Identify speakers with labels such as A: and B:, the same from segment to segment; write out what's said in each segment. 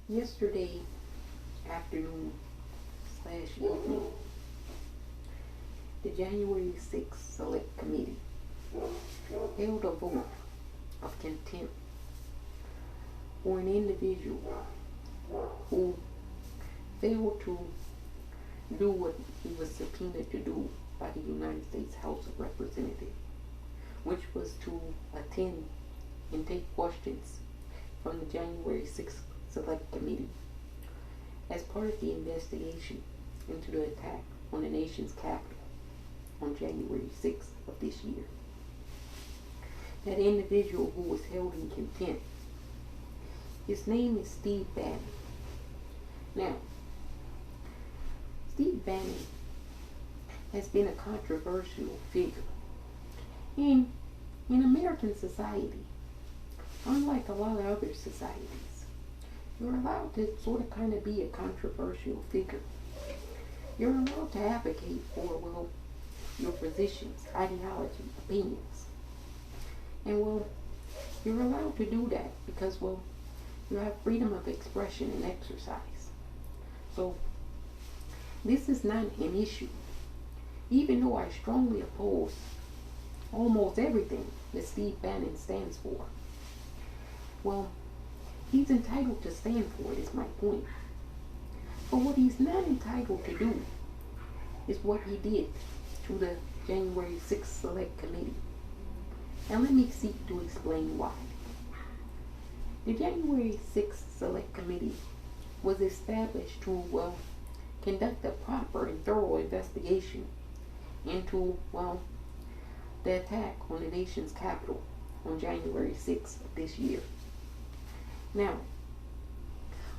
A: Yesterday afternoon slash evening, the January 6th Select Committee held a vote of contempt for an individual who failed to do what he was subpoenaed to do by the United States House of Representatives, which was to attend and take questions from the January 6th Select Committee as part of the investigation into the attack on the nation's capital on January 6th of this year. That individual who was held in contempt, his name is Steve Bannon. Now, Steve Bannon has been a controversial figure in American society. Unlike a lot of other societies, you're allowed to sort of kind of be a controversial figure. You're allowed to advocate for, well, your positions, ideology, opinions. And, well, you're allowed to do that because, well, you have freedom of expression and exercise. So, this is not an issue. Even though I strongly oppose almost everything that Steve Bannon stands for. Well, he's entitled to stand for it, is my point. But what he's not entitled to do is what he did to the January 6th Select Committee. And let me seek to explain why. The January 6th Select Committee was established to, well, conduct a proper and thorough investigation into, well, the attack on the nation's capital on January 6th of this year. Now,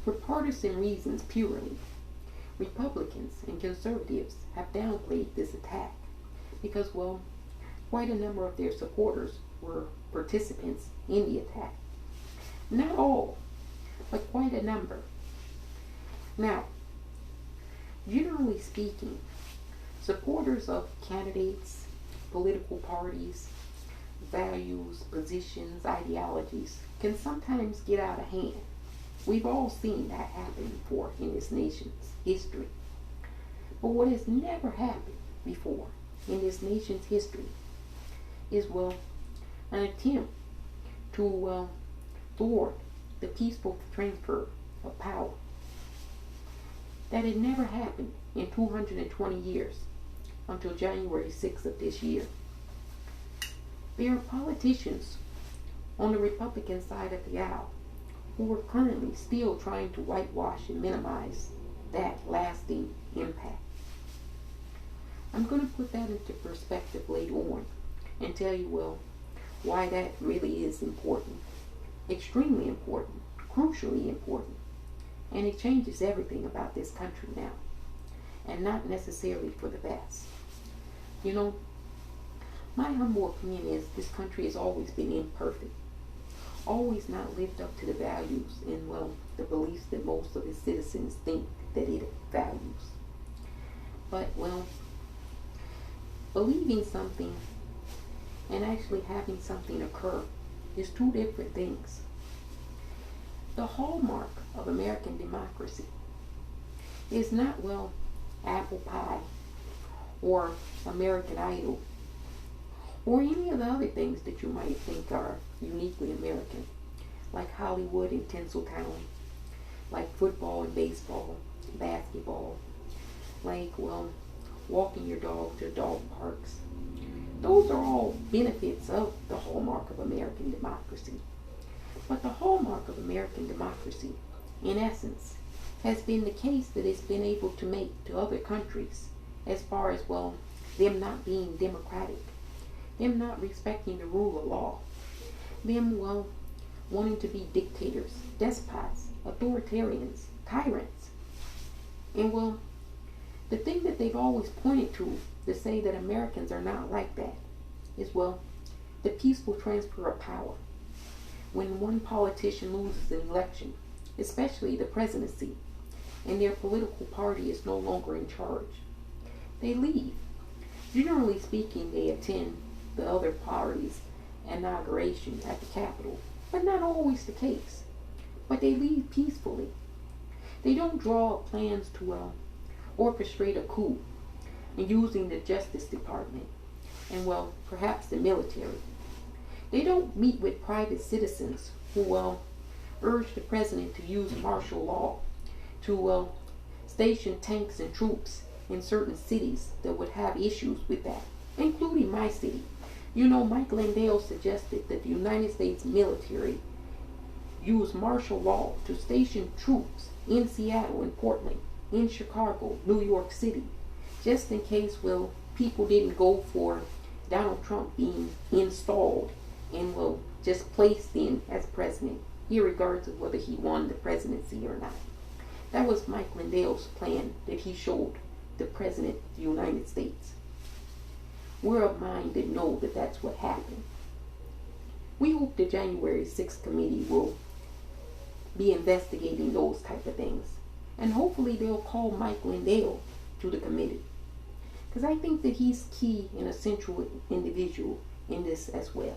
A: for partisan reasons purely, Republicans and conservatives have downplayed this attack because, well, quite a number of their supporters were participants in the attack. Not all, but quite a number. Now, generally speaking, supporters of candidates, political parties, values, positions, ideologies can sometimes get out of hand. We've all seen that happen before in this nation's history. But what has never happened before in this nation's history is, well, an attempt to thwart the peaceful transfer of power. That had never happened in 220 years until January 6th of this year. There are politicians on the Republican side of the aisle who are currently still trying to whitewash and minimize that lasting impact. I'm going to put that into perspective later on and tell you, well, why that really is important. Extremely important, crucially important. And it changes everything about this country now. And not necessarily for the best. You know, my humble opinion is this country has always been imperfect. Always not lived up to the values and, well, the beliefs that most of its citizens think that it values. But, well, believing something and actually having something occur is two different things. The hallmark of American democracy is not, well, apple pie or American Idol or any of the other things that you might think are uniquely American, like Hollywood and Tinseltown, like football and baseball, basketball, like, well, walking your dog to dog parks. Those are all benefits of the hallmark of American democracy. But the hallmark of American democracy, in essence, has been the case that it's been able to make to other countries as far as, well, them not being democratic, them not respecting the rule of law, them, well, wanting to be dictators, despots, authoritarians, tyrants. And, well, the thing that they've always pointed to say that Americans are not like that is, well, the peaceful transfer of power. When one politician loses an election, especially the presidency, and their political party is no longer in charge, they leave. Generally speaking, they attend the other party's inauguration at the Capitol, but not always the case. But they leave peacefully They don't draw up plans to orchestrate a coup and using the Justice Department and, well, perhaps the military. They don't meet with private citizens who urge the president to use martial law to station tanks and troops in certain cities that would have issues with that, including my city. You know, Mike Lindell suggested that the United States military use martial law to station troops in Seattle and Portland, in Chicago, New York City, just in case, well, people didn't go for Donald Trump being installed and, well, just placed in as president, irregardless of whether he won the presidency or not. That was Mike Lindell's plan that he showed the President of the United States. We're of mind that know that that's what happened. We hope the January 6th committee will be investigating those type of things. And hopefully they'll call Mike Lindell to the committee. Because I think that he's key and a central individual in this as well.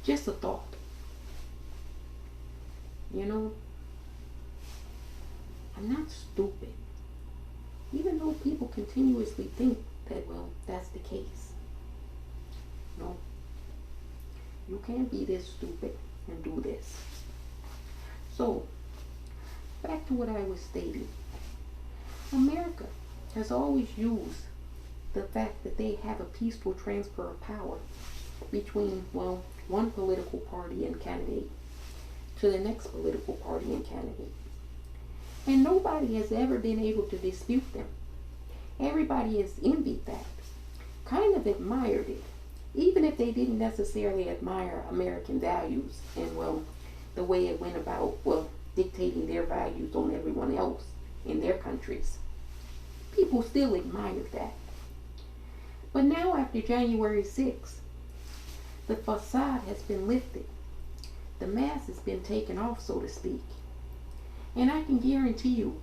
A: Just a thought. You know, I'm not stupid. Even though people continuously think that, well, that's the case. No. You can't be this stupid and do this. So, back to what I was stating. America has always used the fact that they have a peaceful transfer of power between, well, one political party and candidate to the next political party and candidate. And nobody has ever been able to dispute them. Everybody has envied that, kind of admired it, even if they didn't necessarily admire American values and, well, the way it went about, well, dictating their values on everyone else in their countries. People still admired that. But now after January 6th, the facade has been lifted. The mask has been taken off, so to speak. And I can guarantee you,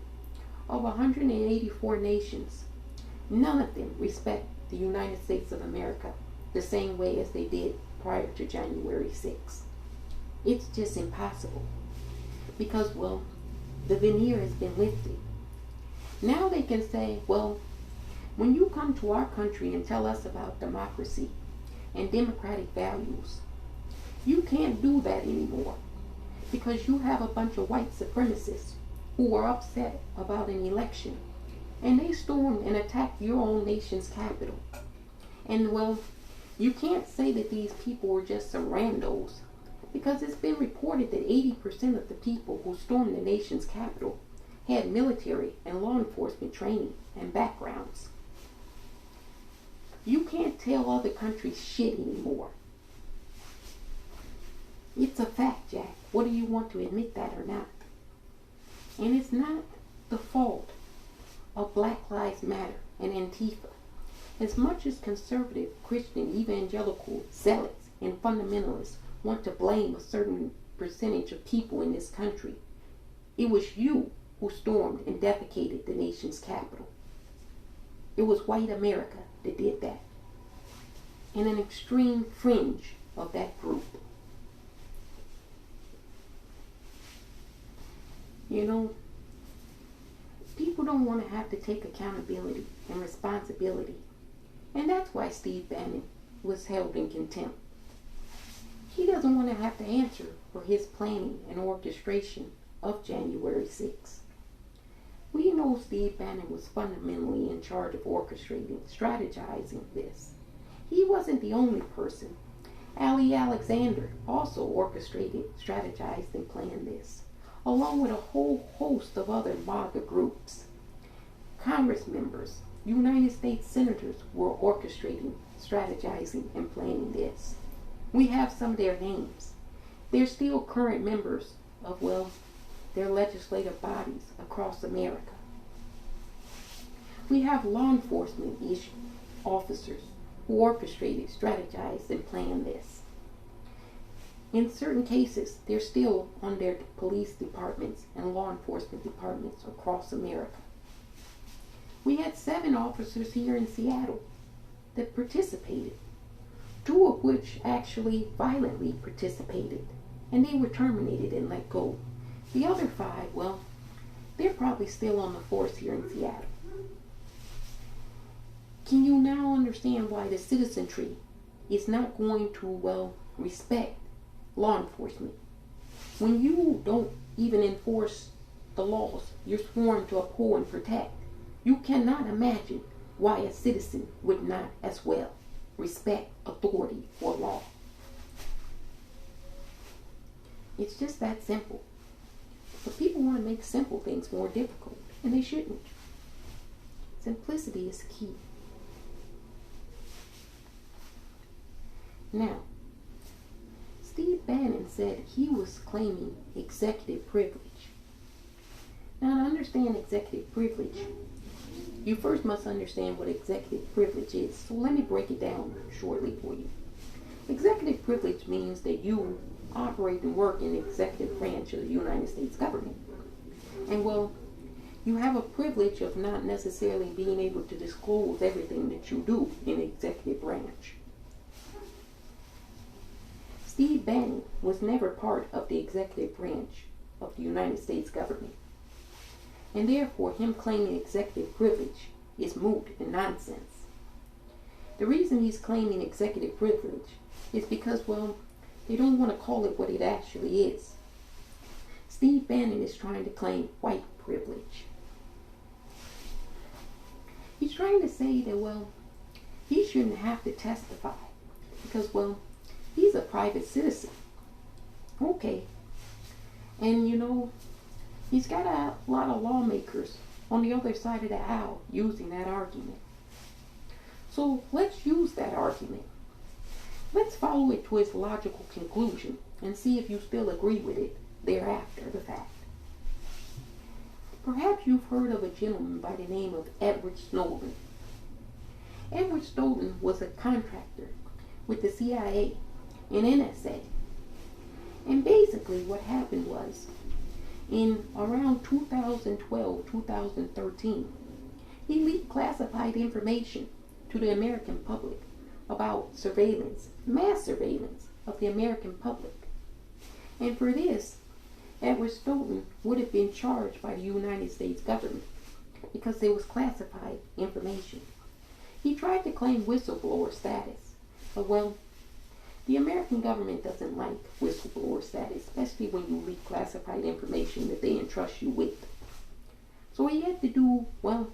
A: of 184 nations, none of them respect the United States of America the same way as they did prior to January 6th. It's just impossible. Because, well, the veneer has been lifted. Now they can say, well, when you come to our country and tell us about democracy and democratic values, you can't do that anymore because you have a bunch of white supremacists who are upset about an election and they stormed and attacked your own nation's capital. And, well, you can't say that these people were just some randos because it's been reported that 80% of the people who stormed the nation's capital had military and law enforcement training and backgrounds. You can't tell other countries shit anymore. It's a fact, Jack. Whether you want to admit that or not. And it's not the fault of Black Lives Matter and Antifa. As much as conservative, Christian, evangelical, zealots, and fundamentalists want to blame a certain percentage of people in this country, it was you who stormed and defecated the nation's capital. It was white America that did that. And an extreme fringe of that group. You know, people don't want to have to take accountability and responsibility. And that's why Steve Bannon was held in contempt. He doesn't want to have to answer for his planning and orchestration of January 6th. We know Steve Bannon was fundamentally in charge of orchestrating, strategizing this. He wasn't the only person. Ali Alexander also orchestrated, strategized, and planned this, along with a whole host of other MAGA groups. Congress members, United States senators were orchestrating, strategizing, and planning this. We have some of their names. They're still current members of, well, their legislative bodies across America. We have law enforcement officers who orchestrated, strategized, and planned this. In certain cases, they're still on their police departments and law enforcement departments across America. We had 7 officers here in Seattle that participated, 2 of which actually violently participated, and they were terminated and let go. The other 5, well, they're probably still on the force here in Seattle. Can you now understand why the citizenry is not going to, well, respect law enforcement? When you don't even enforce the laws you're sworn to uphold and protect, you cannot imagine why a citizen would not as well respect authority or law. It's just that simple. But people want to make simple things more difficult, and they shouldn't. Simplicity is key. Now, Steve Bannon said he was claiming executive privilege. Now, to understand executive privilege, you first must understand what executive privilege is. So let me break it down shortly for you. Executive privilege means that you operate and work in the executive branch of the United States government. And well, you have a privilege of not necessarily being able to disclose everything that you do in the executive branch. Steve Bannon was never part of the executive branch of the United States government. And therefore, him claiming executive privilege is moot and nonsense. The reason he's claiming executive privilege is because, well, they don't want to call it what it actually is. Steve Bannon is trying to claim white privilege. He's trying to say that, well, he shouldn't have to testify because, well, he's a private citizen. Okay. And, you know, he's got a lot of lawmakers on the other side of the aisle using that argument. So let's use that argument. Let's follow it to its logical conclusion and see if you still agree with it thereafter the fact. Perhaps you've heard of a gentleman by the name of Edward Snowden. Edward Snowden was a contractor with the CIA and NSA. And basically what happened was, in around 2012, 2013, he leaked classified information to the American public about surveillance, mass surveillance of the American public. And for this, Edward Snowden would have been charged by the United States government because there was classified information. He tried to claim whistleblower status, but well, the American government doesn't like whistleblower status, especially when you leak classified information that they entrust you with. So he had to do, well,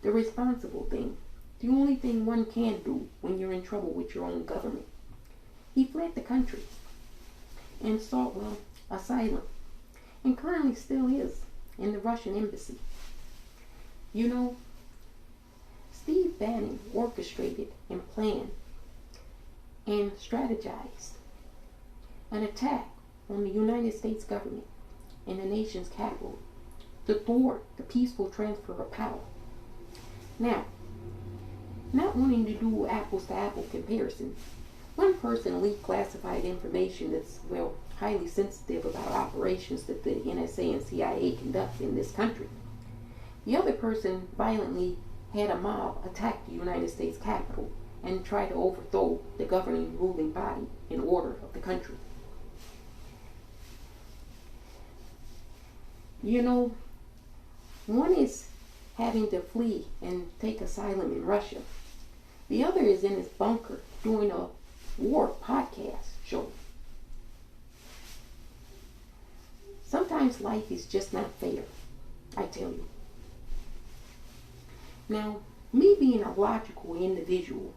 A: the responsible thing. The only thing one can do when you're in trouble with your own government. He fled the country and sought, well, asylum, and currently still is in the Russian embassy. You know, Steve Bannon orchestrated and planned and strategized an attack on the United States government and the nation's capital to thwart the peaceful transfer of power. Now, not wanting to do apples to apple comparison, one person leaked classified information that's, well, highly sensitive about operations that the NSA and CIA conduct in this country. The other person violently had a mob attack the United States Capitol and try to overthrow the governing ruling body and order of the country. You know, one is having to flee and take asylum in Russia. The other is in his bunker doing a war podcast show. Sometimes life is just not fair, I tell you. Now, me being a logical individual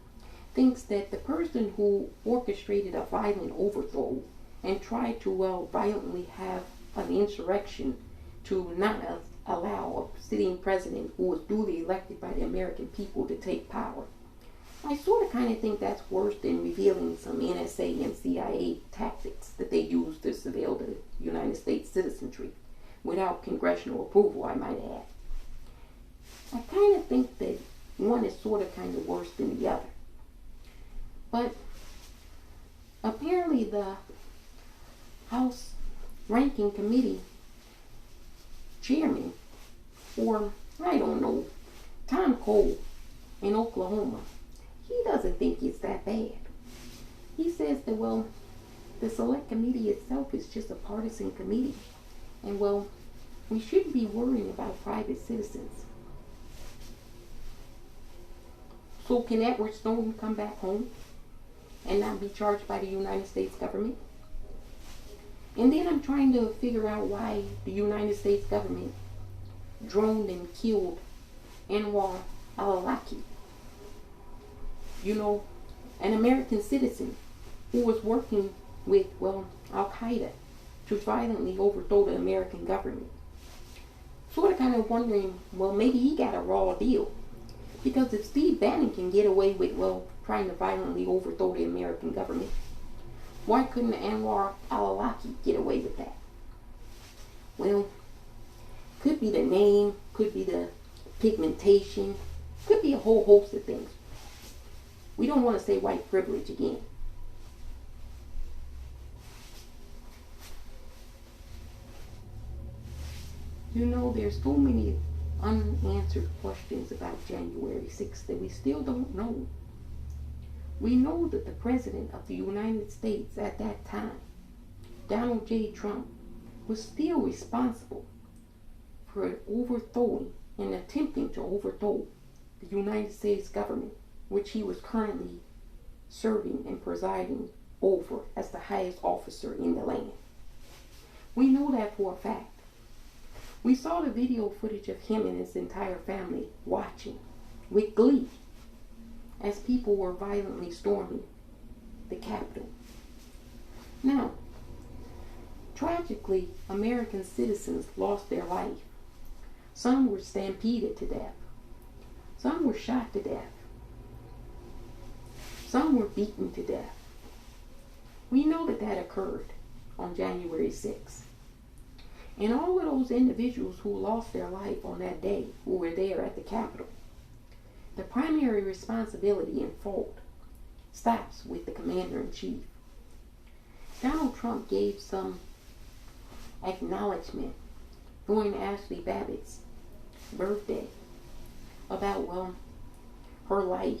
A: thinks that the person who orchestrated a violent overthrow and tried to, well, violently have an insurrection to not allow a sitting president who was duly elected by the American people to take power, I sort of kind of think that's worse than revealing some NSA and CIA tactics that they use to surveil the United States citizenry without congressional approval, I might add. I kind of think that one is sort of kind of worse than the other. But apparently the House Ranking Committee chairman, or I don't know, Tom Cole in Oklahoma, he doesn't think it's that bad. He says that, well, the select committee itself is just a partisan committee. And, well, We shouldn't be worrying about private citizens. So can Edward Snowden come back home and not be charged by the United States government? And then I'm trying to figure out why the United States government droned and killed Anwar al-Awlaki. You know, an American citizen who was working with, Al-Qaeda to violently overthrow the American government. Sort of kind of wondering, maybe he got a raw deal. Because if Steve Bannon can get away with, trying to violently overthrow the American government, why couldn't Anwar al-Awlaki get away with that? Well, could be the name, could be the pigmentation, could be a whole host of things. We don't want to say white privilege again. You know, there's so many unanswered questions about January 6th that we still don't know. We know that the President of the United States at that time, Donald J. Trump, was still responsible for overthrowing and attempting to overthrow the United States government, which he was currently serving and presiding over as the highest officer in the land. We know that for a fact. We saw the video footage of him and his entire family watching with glee as people were violently storming the Capitol. Now, tragically, American citizens lost their life. Some were stampeded to death. Some were shot to death. Some were beaten to death. We know that that occurred on January 6th. And all of those individuals who lost their life on that day, who were there at the Capitol, the primary responsibility and fault stops with the Commander-in-Chief. Donald Trump gave some acknowledgement during Ashley Babbitt's birthday about, her life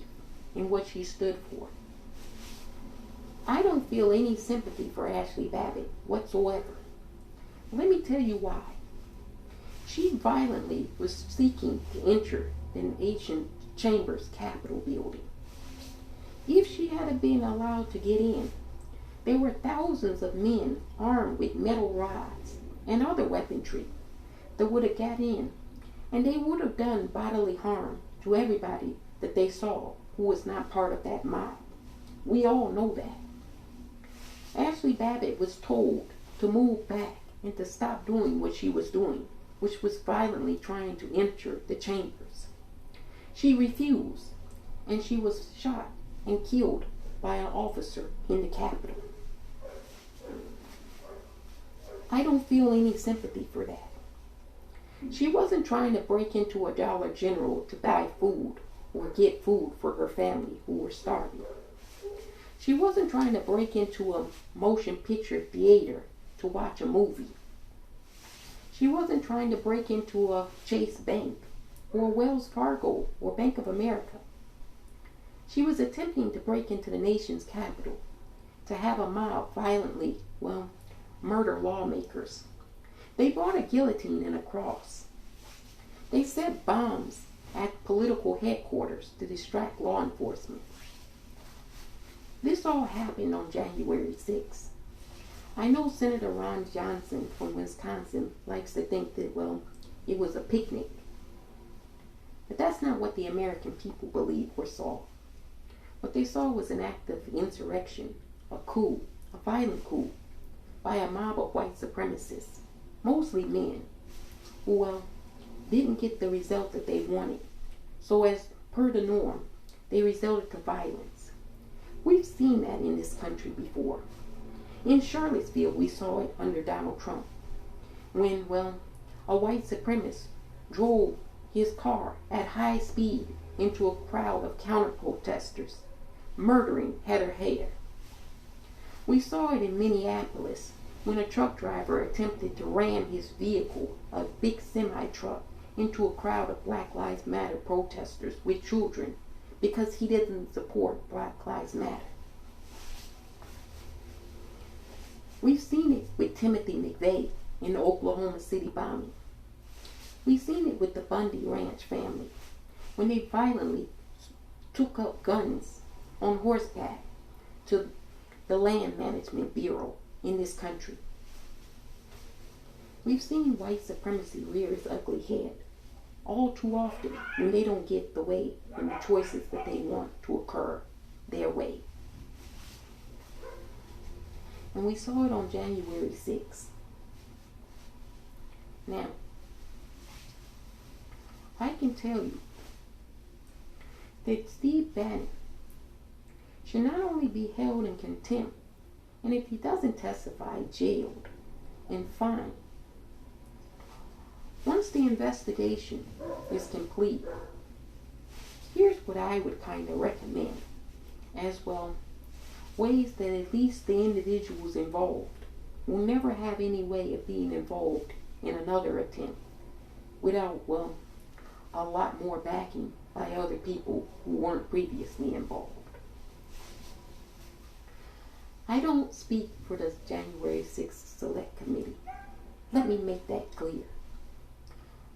A: and what she stood for. I don't feel any sympathy for Ashley Babbitt whatsoever. Let me tell you why. She violently was seeking to enter the Asian Chamber's Capitol building. If she had been allowed to get in, there were thousands of men armed with metal rods and other weaponry that would have got in, and they would have done bodily harm to everybody that they saw who was not part of that mob. We all know that. Ashley Babbitt was told to move back and to stop doing what she was doing, which was violently trying to enter the chambers. She refused, and she was shot and killed by an officer in the Capitol. I don't feel any sympathy for that. She wasn't trying to break into a Dollar General to buy food or get food for her family who were starving. She wasn't trying to break into a motion picture theater to watch a movie. She wasn't trying to break into a Chase Bank or Wells Fargo or Bank of America. She was attempting to break into the nation's capital to have a mob violently, murder lawmakers. They brought a guillotine and a cross. They set bombs at political headquarters to distract law enforcement. This all happened on January 6th. I know Senator Ron Johnson from Wisconsin likes to think that, it was a picnic. But that's not what the American people believed or saw. What they saw was an act of insurrection, a coup, a violent coup, by a mob of white supremacists, mostly men, who, didn't get the result that they wanted. So as per the norm, they resorted to violence. We've seen that in this country before. In Charlottesville, we saw it under Donald Trump, when, a white supremacist drove his car at high speed into a crowd of counter-protesters, murdering Heather Heyer. We saw it in Minneapolis, when a truck driver attempted to ram his vehicle, a big semi-truck, into a crowd of Black Lives Matter protesters with children, because he didn't support Black Lives Matter. We've seen it with Timothy McVeigh in the Oklahoma City bombing. We've seen it with the Bundy Ranch family when they violently took up guns on horseback to the Land Management Bureau in this country. We've seen white supremacy rear its ugly head all too often when they don't get the way and the choices that they want to occur their way. And we saw it on January 6th. Now, I can tell you that Steve Bannon should not only be held in contempt, and if he doesn't testify, jailed and fined. Once the investigation is complete, here's what I would kind of recommend as well. Ways that at least the individuals involved will never have any way of being involved in another attempt without, well, a lot more backing by other people who weren't previously involved. I don't speak for the January 6th Select Committee. Let me make that clear.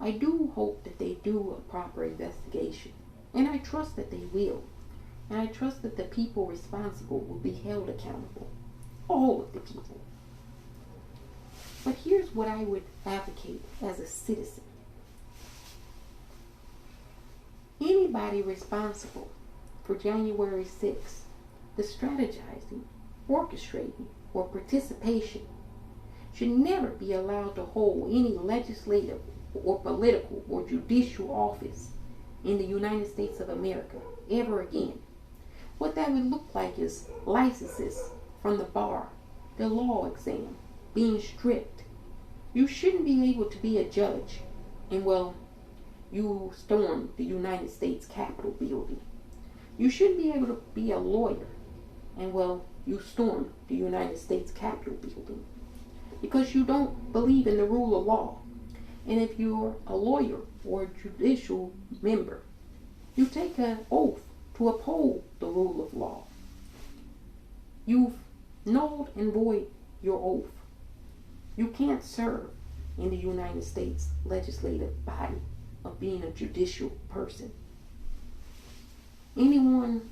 A: I do hope that they do a proper investigation, and I trust that they will. And I trust that the people responsible will be held accountable. All of the people. But here's what I would advocate as a citizen. Anybody responsible for January 6th, the strategizing, orchestrating, or participation should never be allowed to hold any legislative or political or judicial office in the United States of America ever again. What that would look like is licenses from the bar, the law exam, being stripped. You shouldn't be able to be a judge and, well, you storm the United States Capitol building. You shouldn't be able to be a lawyer and, well, you storm the United States Capitol building because you don't believe in the rule of law. And if you're a lawyer or a judicial member, you take an oath to uphold the rule of law. You've nulled and void your oath. You can't serve in the United States legislative body of being a judicial person. Anyone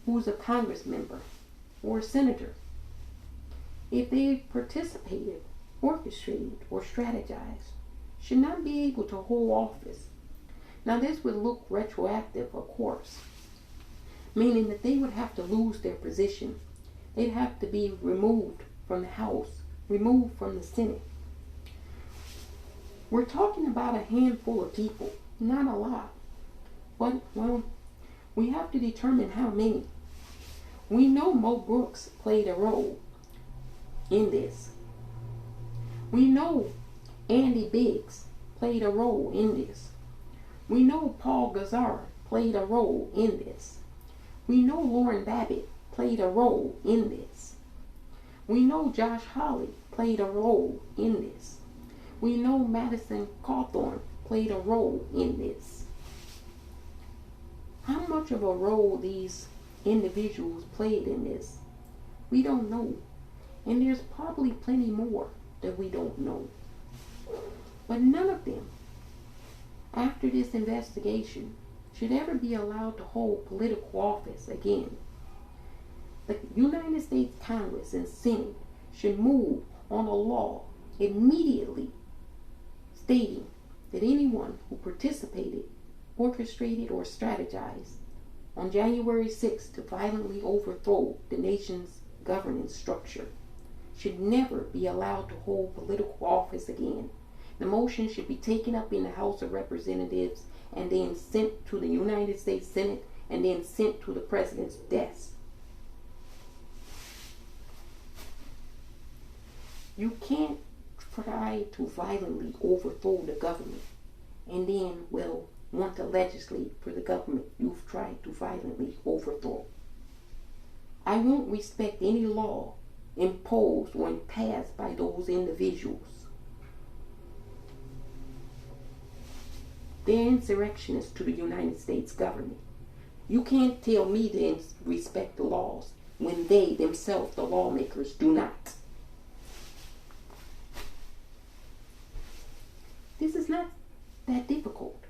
A: who's a Congress member or a senator, if they participated, orchestrated, or strategized, should not be able to hold office. Now this would look retroactive, of course, meaning that they would have to lose their position. They'd have to be removed from the House, removed from the Senate. We're talking about a handful of people, not a lot. But, well, we have to determine how many. We know Mo Brooks played a role in this. We know Andy Biggs played a role in this. We know Paul Gazar played a role in this. We know Lauren Babbitt played a role in this. We know Josh Hawley played a role in this. We know Madison Cawthorn played a role in this. How much of a role these individuals played in this, we don't know. And there's probably plenty more that we don't know. But none of them, after this investigation, should ever be allowed to hold political office again. The United States Congress and Senate should move on a law immediately stating that anyone who participated, orchestrated, or strategized on January 6th to violently overthrow the nation's governance structure should never be allowed to hold political office again. The motion should be taken up in the House of Representatives and then sent to the United States Senate and then sent to the President's desk. You can't try to violently overthrow the government and then, well, want to legislate for the government you've tried to violently overthrow. I won't respect any law imposed or passed by those individuals. They're insurrectionists to the United States government. You can't tell me to respect the laws when they themselves, the lawmakers, do not. This is not that difficult.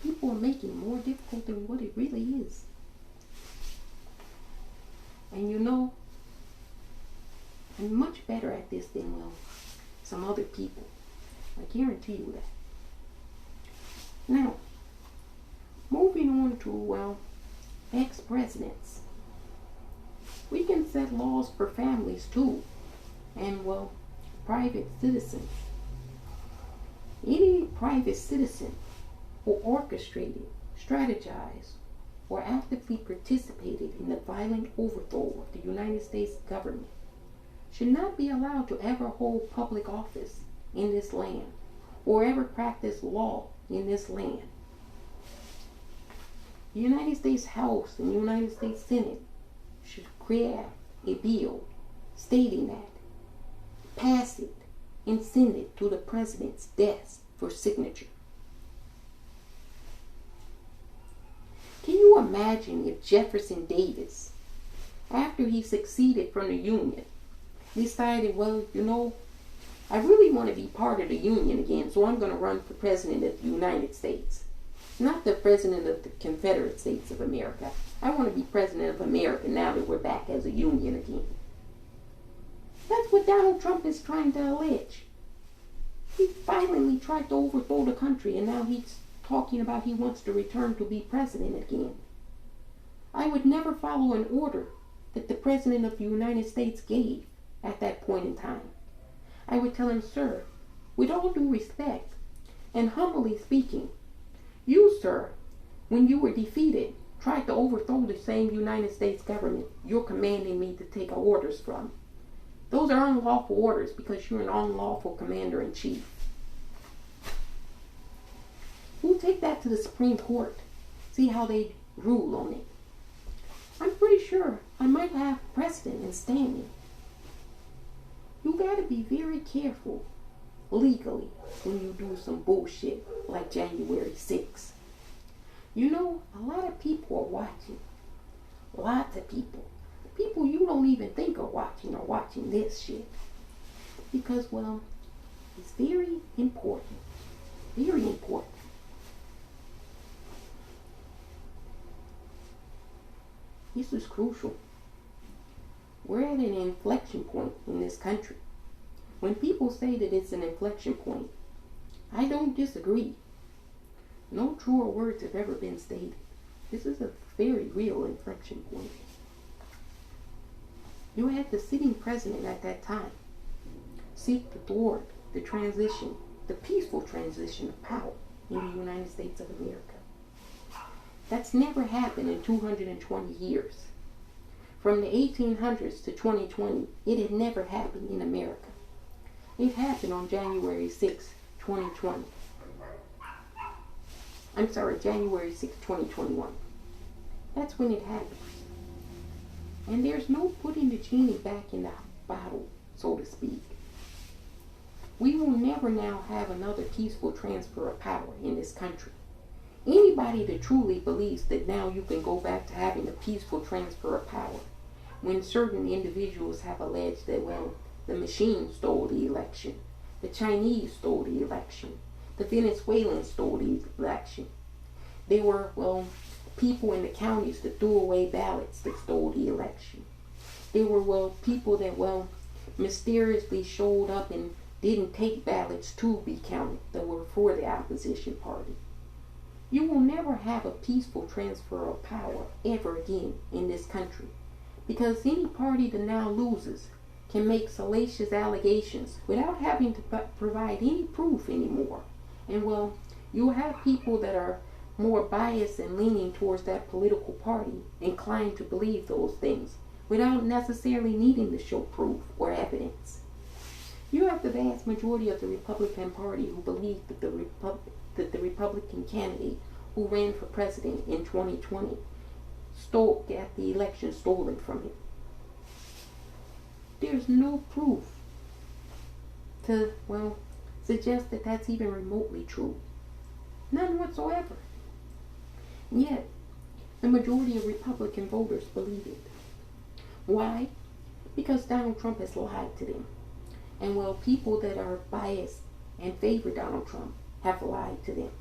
A: People are making it more difficult than what it really is. And you know, I'm much better at this than, well, some other people. I guarantee you that. Now, moving on to, well, ex-presidents. We can set laws for families too, and, well, private citizens. Any private citizen who orchestrated, strategized, or actively participated in the violent overthrow of the United States government should not be allowed to ever hold public office in this land or ever practice law in this land. The United States House and United States Senate should create a bill stating that, pass it, and send it to the president's desk for signature. Can you imagine if Jefferson Davis, after he succeeded from the Union, decided, well, you know, I really want to be part of the Union again, so I'm going to run for president of the United States. Not the president of the Confederate States of America. I want to be president of America now that we're back as a union again. That's what Donald Trump is trying to allege. He violently tried to overthrow the country, and now he's talking about he wants to return to be president again. I would never follow an order that the president of the United States gave at that point in time. I would tell him, sir, with all due respect, and humbly speaking, you, sir, when you were defeated, tried to overthrow the same United States government you're commanding me to take orders from. Those are unlawful orders because you're an unlawful commander-in-chief. We'll take that to the Supreme Court, see how they rule on it. I'm pretty sure I might have precedent in standing. You gotta be very careful legally when you do some bullshit like January 6th. You know, a lot of people are watching. Lots of people. People you don't even think are watching this shit. Because, well, it's very important. Very important. This is crucial. We're at an inflection point in this country. When people say that it's an inflection point, I don't disagree. No truer words have ever been stated. This is a very real inflection point. You had the sitting president at that time seek to thwart the transition, the peaceful transition of power in the United States of America. That's never happened in 220 years. From the 1800s to 2020, it had never happened in America. It happened on January 6, 2020. I'm sorry, January 6, 2021. That's when it happens. And there's no putting the genie back in the bottle, so to speak. We will never now have another peaceful transfer of power in this country. Anybody that truly believes that now you can go back to having a peaceful transfer of power, when certain individuals have alleged that, well, the machine stole the election, the Chinese stole the election, the Venezuelans stole the election. There were, well, people in the counties that threw away ballots that stole the election. There were, well, people that, well, mysteriously showed up and didn't take ballots to be counted that were for the opposition party. You will never have a peaceful transfer of power ever again in this country, because any party that now loses can make salacious allegations without having to provide any proof anymore. And, well, you'll have people that are more biased and leaning towards that political party inclined to believe those things without necessarily needing to show proof or evidence. You have the vast majority of the Republican Party who believe that the Republican candidate who ran for president in 2020 got the election stolen from him. There's no proof to, well, suggest that that's even remotely true. None whatsoever. Yet, the majority of Republican voters believe it. Why? Because Donald Trump has lied to them. And, well, people that are biased and favor Donald Trump have lied to them.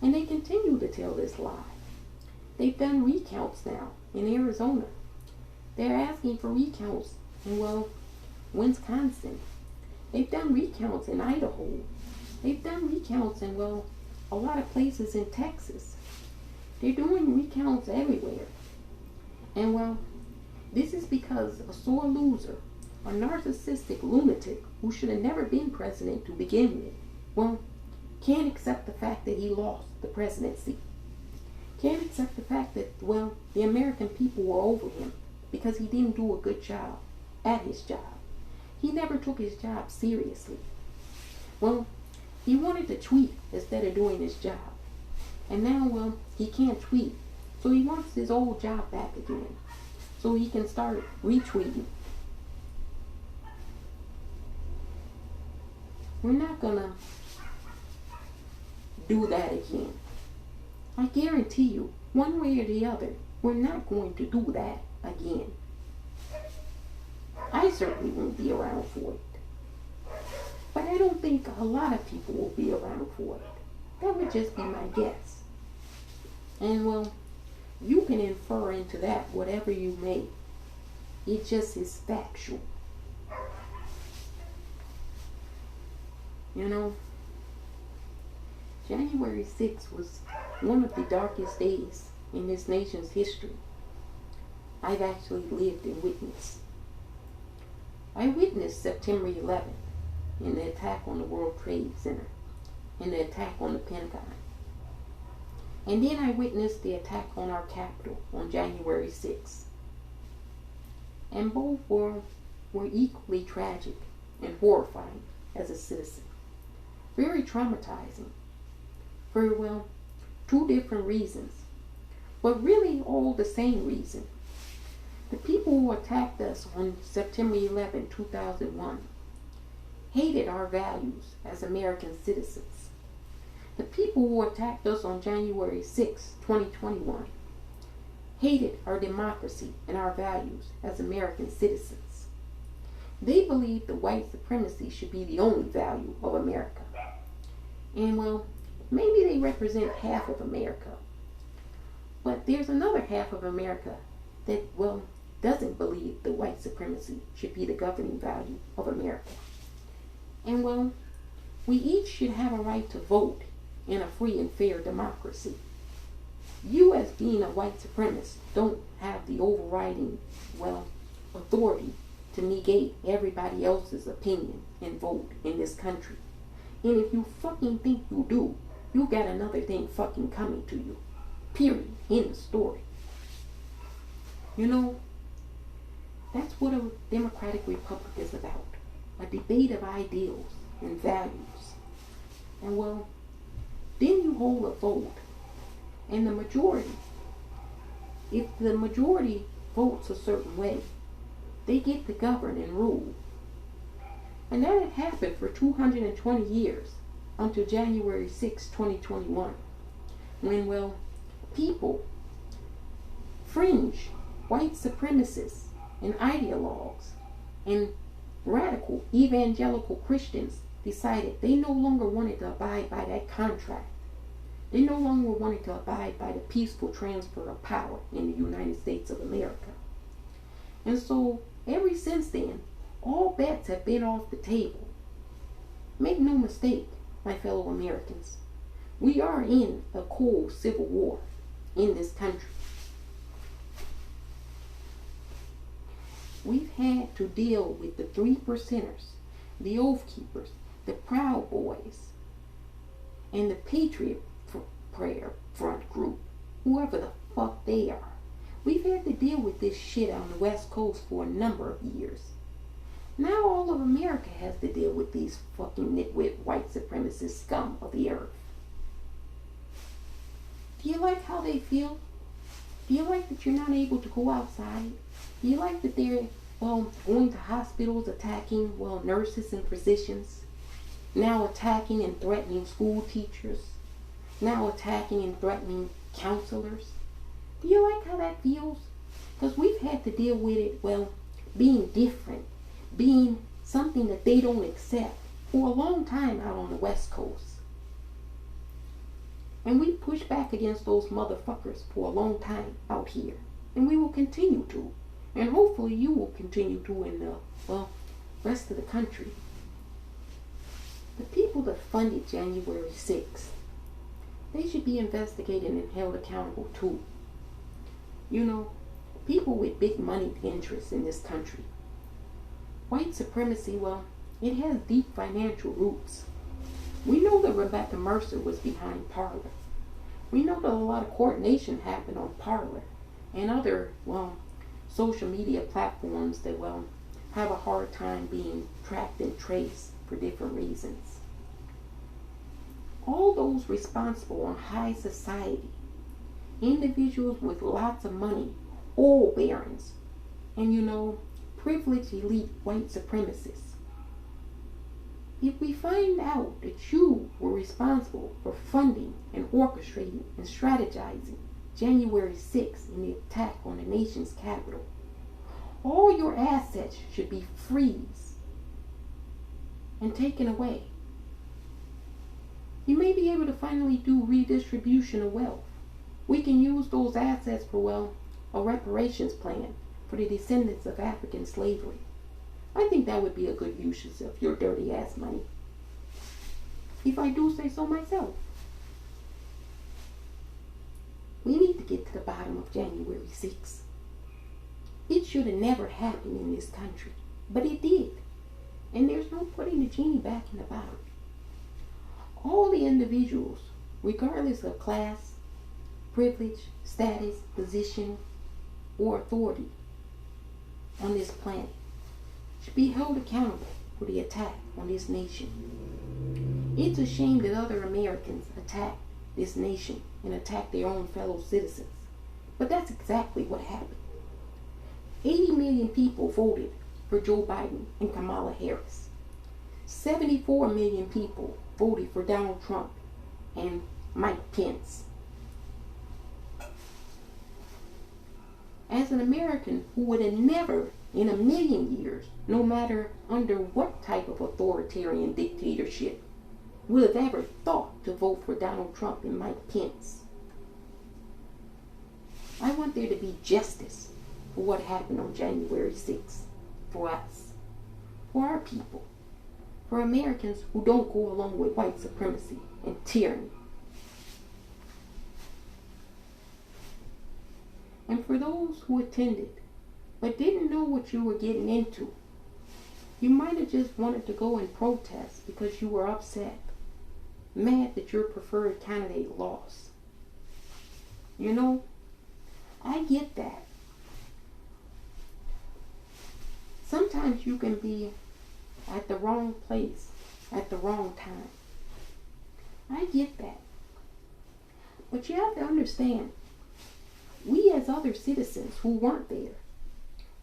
A: And they continue to tell this lie. They've done recounts now in Arizona. They're asking for recounts in, well, Wisconsin. They've done recounts in Idaho. They've done recounts in, well, a lot of places in Texas. They're doing recounts everywhere. And, well, this is because a sore loser, a narcissistic lunatic who should have never been president to begin with, well, can't accept the fact that he lost the presidency. Can't accept the fact that, well, the American people were over him because he didn't do a good job at his job. He never took his job seriously. Well, he wanted to tweet instead of doing his job. And now, well, he can't tweet. So he wants his old job back again. So he can start retweeting. We're not gonna do that again. I guarantee you, one way or the other, we're not going to do that again. I certainly won't be around for it. But I don't think a lot of people will be around for it. That would just be my guess. And, well, you can infer into that whatever you may. It just is factual. You know, January 6th was one of the darkest days in this nation's history. I've actually lived and witnessed. I witnessed September 11th in the attack on the World Trade Center and the attack on the Pentagon. And then I witnessed the attack on our Capitol on January 6th. And both were equally tragic and horrifying as a citizen. Very traumatizing. For, well, two different reasons. But really all the same reason. The people who attacked us on September 11, 2001 hated our values as American citizens. The people who attacked us on January 6, 2021 hated our democracy and our values as American citizens. They believed that white supremacy should be the only value of America. And, well, maybe they represent half of America. But there's another half of America that, well, doesn't believe that white supremacy should be the governing value of America. And, well, we each should have a right to vote in a free and fair democracy. You, as being a white supremacist, don't have the overriding, well, authority to negate everybody else's opinion and vote in this country. And if you fucking think you do, you got another thing fucking coming to you. Period. End of story. You know, that's what a democratic republic is about. A debate of ideals and values. And, well, then you hold a vote. And the majority, if the majority votes a certain way, they get to govern and rule. And that had happened for 220 years until January 6, 2021. When, well, people, fringe, white supremacists, and ideologues, and radical evangelical Christians decided they no longer wanted to abide by that contract. They no longer wanted to abide by the peaceful transfer of power in the United States of America. And so, ever since then, all bets have been off the table. Make no mistake, my fellow Americans, we are in a cold civil war in this country. We've had to deal with the 3%ers, the Oath Keepers, the Proud Boys, and the Patriot Prayer Front group, whoever the fuck they are. We've had to deal with this shit on the West Coast for a number of years. Now all of America has to deal with these fucking nitwit white supremacist scum of the earth. Do you like how they feel? Do you like that you're not able to go outside? Do you like that they're, well, going to hospitals attacking, well, nurses and physicians? Now attacking and threatening school teachers? Now attacking and threatening counselors? Do you like how that feels? Because we've had to deal with it, well, being different, being something that they don't accept for a long time out on the West Coast. And we push back against those motherfuckers for a long time out here. And we will continue to. And hopefully you will continue to in the, rest of the country. The people that funded January 6th, they should be investigated and held accountable too. You know, people with big money interests in this country. White supremacy, it has deep financial roots. We know that Rebecca Mercer was behind Parler. We know that a lot of coordination happened on Parler and other, social media platforms that, have a hard time being tracked and traced for different reasons. All those responsible on high society, individuals with lots of money, oil barons, and privileged elite white supremacists. If we find out that you were responsible for funding and orchestrating and strategizing January 6th in the attack on the nation's capital, all your assets should be freezed and taken away. You may be able to finally do redistribution of wealth. We can use those assets for, a reparations plan for the descendants of African slavery. I think that would be a good use of your dirty ass money. If I do say so myself. We need to get to the bottom of January 6th. It should have never happened in this country, but it did. And there's no putting the genie back in the bottle. All the individuals, regardless of class, privilege, status, position, or authority on this planet, should be held accountable for the attack on this nation. It's a shame that other Americans attack this nation and attack their own fellow citizens. But that's exactly what happened. 80 million people voted for Joe Biden and Kamala Harris. 74 million people voted for Donald Trump and Mike Pence. As an American who would have never in a million years, no matter under what type of authoritarian dictatorship, would have ever thought to vote for Donald Trump and Mike Pence. I want there to be justice for what happened on January 6th, for us, for our people, for Americans who don't go along with white supremacy and tyranny. And for those who attended but didn't know what you were getting into, you might have just wanted to go and protest because you were upset, mad that your preferred candidate lost. I get that. Sometimes you can be at the wrong place at the wrong time. I get that. But you have to understand, we as other citizens who weren't there,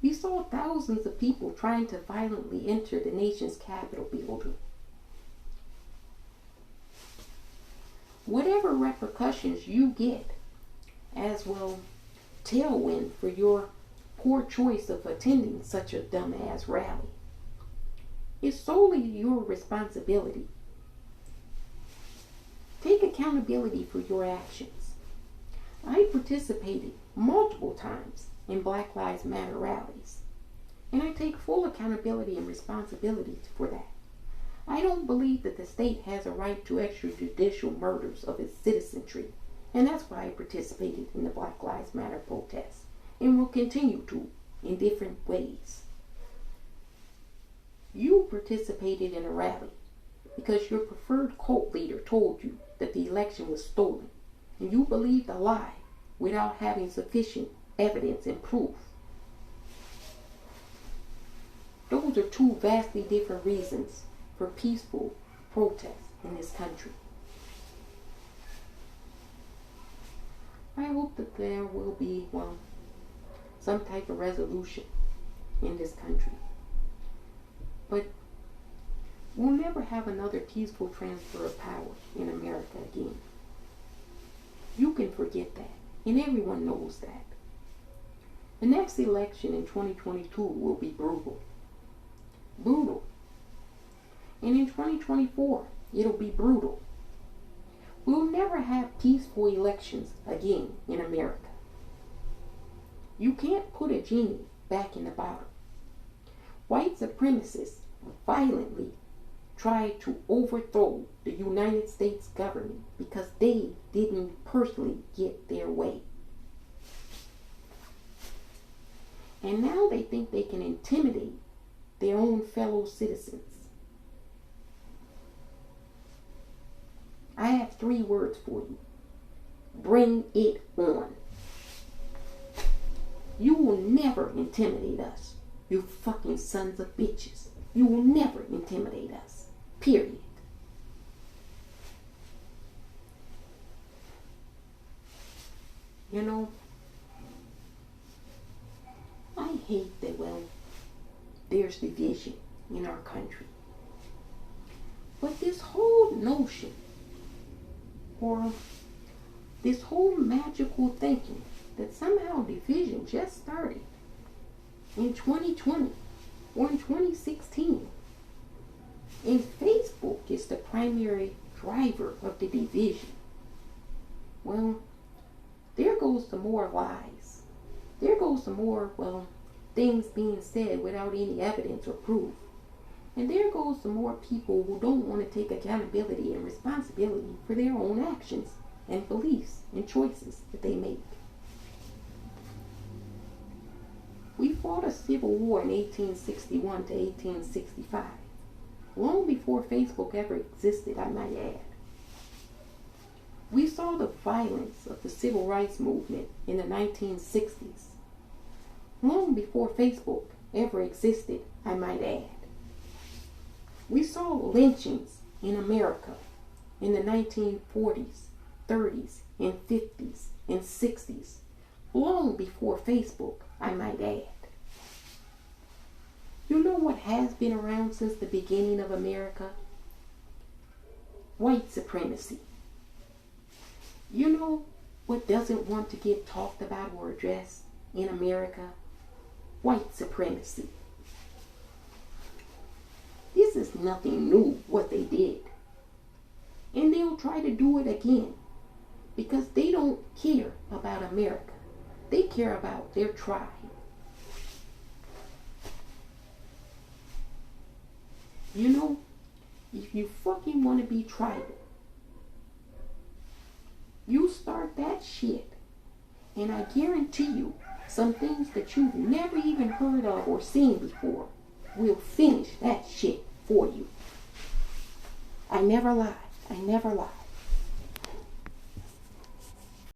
A: we saw thousands of people trying to violently enter the nation's Capitol building. Whatever repercussions you get as tailwind for your poor choice of attending such a dumbass rally, is solely your responsibility. Take accountability for your actions. I participated multiple times in Black Lives Matter rallies, and I take full accountability and responsibility for that. I don't believe that the state has a right to extrajudicial murders of its citizenry, and that's why I participated in the Black Lives Matter protests, and will continue to in different ways. You participated in a rally because your preferred cult leader told you that the election was stolen, and you believed a lie without having sufficient evidence and proof. Those are two vastly different reasons for peaceful protest in this country. I hope that there will be, some type of resolution in this country. But we'll never have another peaceful transfer of power in America again. You can forget that, and everyone knows that. The next election in 2022 will be brutal. Brutal. And in 2024, it'll be brutal. We'll never have peaceful elections again in America. You can't put a genie back in the bottle. White supremacists violently tried to overthrow the United States government because they didn't personally get their way. And now they think they can intimidate their own fellow citizens. I have 3 words for you. Bring it on. You will never intimidate us, you fucking sons of bitches. You will never intimidate us. Period. You know, I hate that, well, there's division in our country. But this whole notion, or this whole magical thinking that somehow division just started in 2020 or in 2016, and Facebook is the primary driver of the division. Well, there goes some more lies. There goes some more, well, things being said without any evidence or proof. And there goes some more people who don't want to take accountability and responsibility for their own actions and beliefs and choices that they make. We fought a civil war in 1861 to 1865, long before Facebook ever existed, I might add. We saw the violence of the civil rights movement in the 1960s, long before Facebook ever existed, I might add. We saw lynchings in America in the 1940s, 30s, and 50s, and 60s, long before Facebook, I might add. You know what has been around since the beginning of America? White supremacy. You know what doesn't want to get talked about or addressed in America? White supremacy. This is nothing new what they did. And they'll try to do it again because they don't care about America. They care about their tribe. You know, if you fucking want to be tribal, you start that shit, and I guarantee you, some things that you've never even heard of or seen before will finish that shit for you. I never lie. I never lie.